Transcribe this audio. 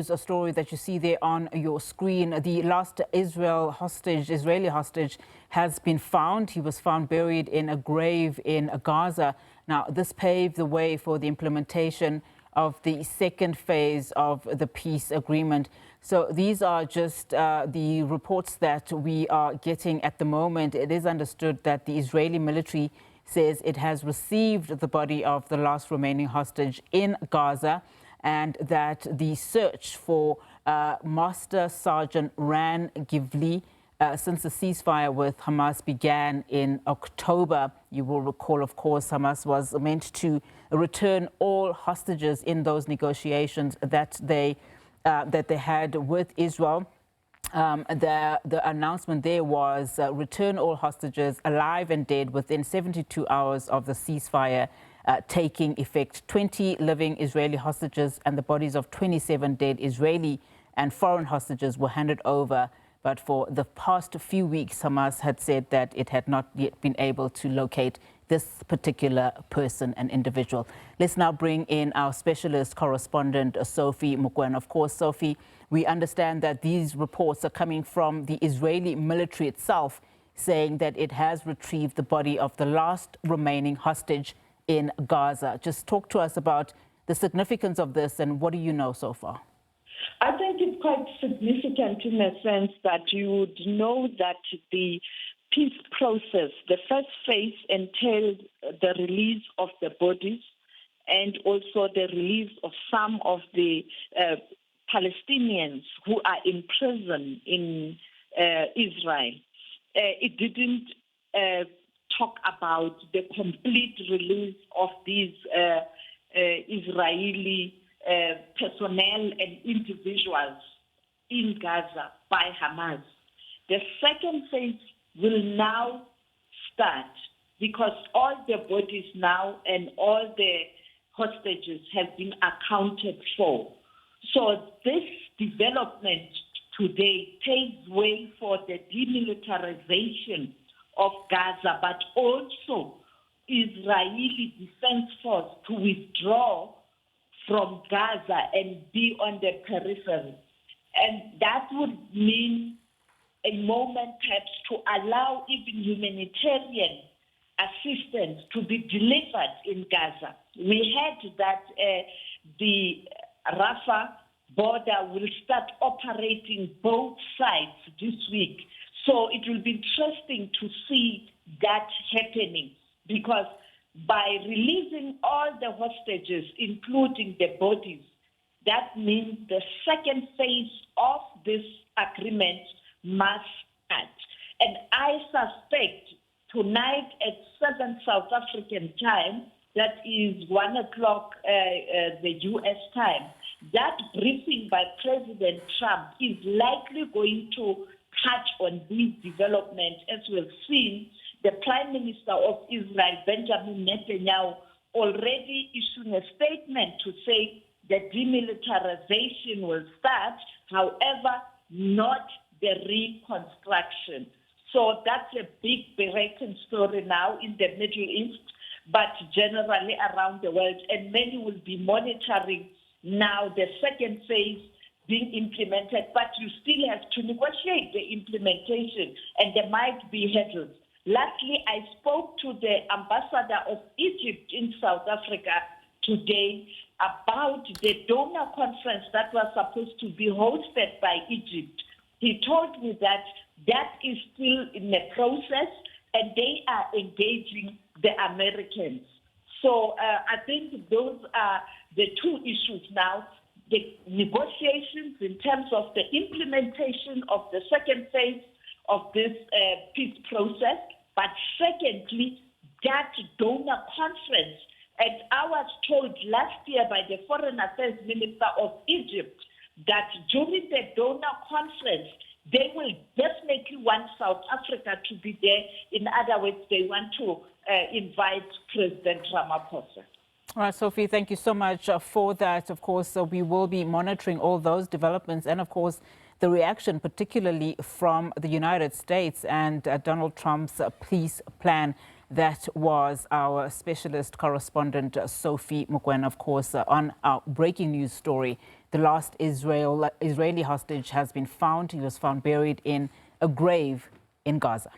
news story that you see there on your screen. The last Israeli hostage has been found. He was found buried in a grave in Gaza. Now, this paved the way for the implementation of the second phase of the peace agreement. So these are just the reports that we are getting at the moment. It is understood that the Israeli military says it has received the body of the last remaining hostage in Gaza, and that the search for Master Sergeant Ran Givli since the ceasefire with Hamas began in October. You will recall, of course, Hamas was meant to return all hostages in those negotiations that they had with Israel. The announcement there was return all hostages alive and dead within 72 hours of the ceasefire taking effect. 20 living Israeli hostages and the bodies of 27 dead Israeli and foreign hostages were handed over. But for the past few weeks, Hamas had said that it had not yet been able to locate this particular person and individual. Let's now bring in our specialist correspondent, Sophie Mokoena. Of course, Sophie, we understand that these reports are coming from the Israeli military itself, saying that it has retrieved the body of the last remaining hostage in Gaza. Just talk to us about the significance of this and what do you know so far? I think it's quite significant in the sense that you would know that the peace process, the first phase entailed the release of the bodies and also the release of some of the Palestinians who are in prison in Israel. It didn't talk about the complete release of these Israeli personnel and individuals in Gaza by Hamas. The second phase will now start because all the bodies now and all the hostages have been accounted for. So this development today paves way for the demilitarization of Gaza, but also Israeli Defense Force to withdraw from Gaza and be on the periphery. And that would mean a moment perhaps to allow even humanitarian assistance to be delivered in Gaza. We heard that the Rafah border will start operating both sides this week. So it will be interesting to see that happening, because by releasing all the hostages, including the bodies, that means the second phase of this agreement must start. And I suspect tonight at 7 South African time, that is 1 o'clock the U.S. time, that briefing by President Trump is likely going to touch on these developments, as we've seen the Prime Minister of Israel, Benjamin Netanyahu, already issuing a statement to say that demilitarization will start, however, not the reconstruction. So that's a big breaking story now in the Middle East, but generally around the world. And many will be monitoring now the second phase being implemented, but you still have to negotiate the implementation, and there might be hurdles. Lastly, I spoke to the ambassador of Egypt in South Africa today about the donor conference that was supposed to be hosted by Egypt. He told me that that is still in the process and they are engaging the Americans. So I think those are the two issues now, the negotiations in terms of the implementation of the second phase of this peace process, but secondly, that donor conference. And I was told last year by the Foreign Affairs Minister of Egypt that during the donor conference, they will definitely want South Africa to be there. In other words, they want to invite President Ramaphosa. All right, Sophie, thank you so much for that. Of course, we will be monitoring all those developments and, of course, the reaction, particularly from the United States and Donald Trump's peace plan. That was our specialist correspondent, Sophie Mokoena, of course, on our breaking news story The last Israeli hostage has been found. He was found buried in a grave in Gaza.